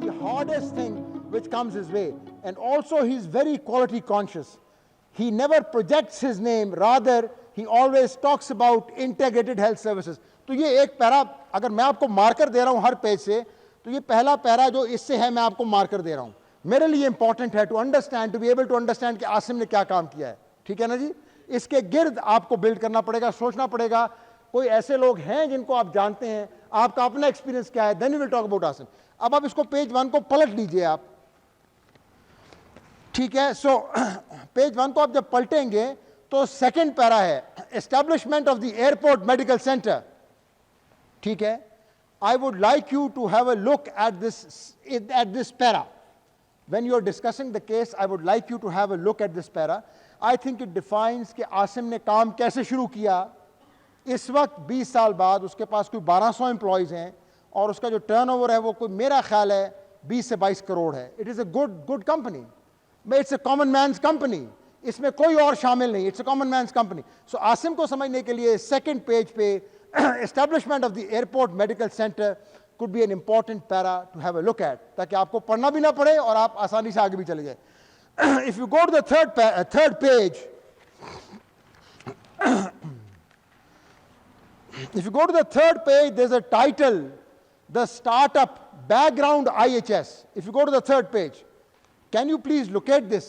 the hardest thing which comes his way. And also he's very quality conscious. He never projects his name, rather he always talks about integrated health services. तो ये एक para अगर मैं आपको marker दे रहा हूं हर page से, तो ये पहला पैरा जो इससे है मैं आपको मार्कर दे रहा हूं. मेरे लिए इंपॉर्टेंट है to understand, to be able to understand कि आसिम ने क्या काम किया है. ठीक है ना जी. इसके गिर्द आपको बिल्ड करना पड़ेगा, सोचना पड़ेगा. कोई ऐसे लोग हैं जिनको आप जानते हैं, आपका अपना एक्सपीरियंस क्या है, then we will talk about Asim. अब आप इसको पेज 1 को पलट लीजिए आप. ठीक है. सो पेज 1 को आप जब पलटेंगे तो सेकंड पैरा है establishment of the airport medical centre. ठीक है. I would like you to have a look at this para. When you are discussing the case, I would like you to have a look at this para. I think it defines कि आसिम ने काम कैसे शुरू किया. इस वक्त 20 साल बाद उसके पास कोई 1200 एम्प्लॉयज़ हैं और उसका जो टर्नओवर है वो कोई मेरा ख्याल है 20 से 22 करोड़ है. It is a good company. It's a common man's company. इसमें कोई और शामिल नहीं. It's a common man's company. So Asim को समझने के लिए सेकेंड पेज पे establishment of the airport medical center could be an important para to have a look at, ताकि आपको पढ़ना भी ना पड़े और आप आसानी से आगे भी चले जाए. If you go to the third page, if you go to the third page, there's a title, the startup background IHS. If you go to the third page, can you please look at this?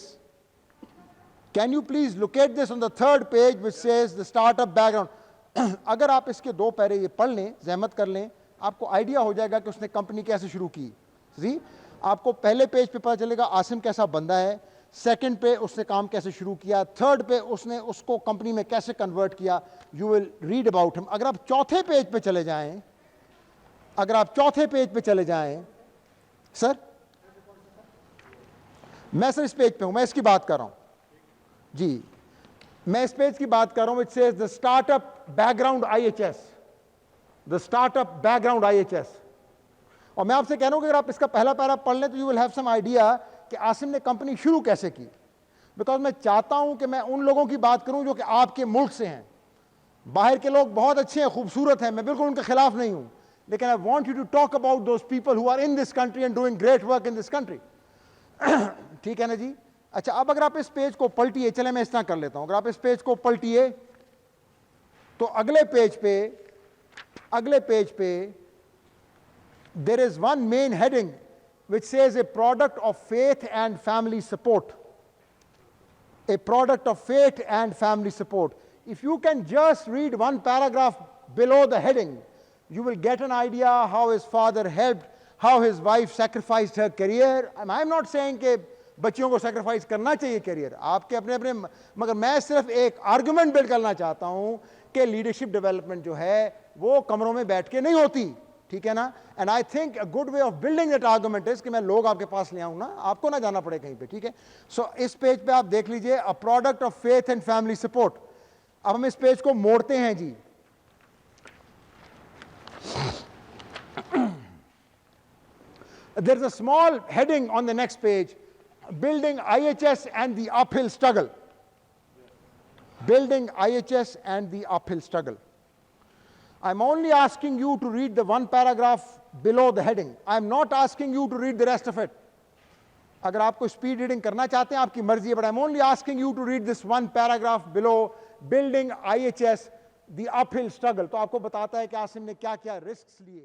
Can you please look at this on the third page which says the startup background? अगर आप इसके 2 पैरे ये पढ़ लें, जहमत कर लें, आपको आइडिया हो जाएगा कि उसने कंपनी कैसे शुरू की. जी, आपको पहले पेज पे पता चलेगा आसिम कैसा बंदा है, सेकंड पे उसने काम कैसे शुरू किया, थर्ड पे उसने उसको कंपनी में कैसे कन्वर्ट किया. You will read about him. अगर आप चौथे पेज पे चले जाएं, अगर आप चौथे पेज पे चले जाएं, सर मैं सर इस पेज पे हूं, मैं इसकी बात कर रहा हूं जी, मैं इस पेज की बात कर रहा हूं. It says the startup background IHS, the startup background IHS. और मैं आपसे कह रहा हूं कि अगर आप इसका पहला पैरा पढ़ लें तो you will have some idea कि आसिम ने कंपनी शुरू कैसे की. बिकॉज मैं चाहता हूं कि मैं उन लोगों की बात करूं जो कि आपके मुल्क से हैं. बाहर के लोग बहुत अच्छे हैं, खूबसूरत हैं, मैं बिल्कुल उनके खिलाफ नहीं हूं, लेकिन I want you to talk about those people who are in this country and doing great work in this country. ठीक है ना जी. अच्छा, अब अगर आप इस पेज को पलटिए, चले मैं इस तरह कर लेता हूं. अगर आप इस पेज को पलटिए तो अगले पेज पे there is one main heading which says a product of faith and family support. A product of faith and family support. If you can just read one paragraph below the heading, you will get an idea how his father helped, how his wife sacrificed her career. I'm not saying कि बच्चियों को sacrifice करना चाहिए career, आपके अपने अपने, मगर मैं सिर्फ एक argument build करना चाहता हूं कि leadership development जो है वो कमरों में बैठ के नहीं होती. ठीक है ना. And I think a good way of building that argument is कि मैं लोग आपके पास ले आऊं ना, आपको ना जाना पड़े कहीं पे. ठीक है. सो इस पेज पे आप देख लीजिए, a product of faith and family support. अब हम इस पेज को मोड़ते हैं जी. There is a small heading on the next page, building IHS and the uphill struggle. Building IHS and the uphill struggle. I'm only asking you to read the one paragraph below the heading. I'm not asking you to read the rest of it. अगर आपको speed reading करना चाहते हैं आपकी मर्जी है, but I'm only asking you to read this one paragraph below, building IHS, the uphill struggle. तो आपको बताता है कि आसिम ने क्या क्या रिस्क्स लिए.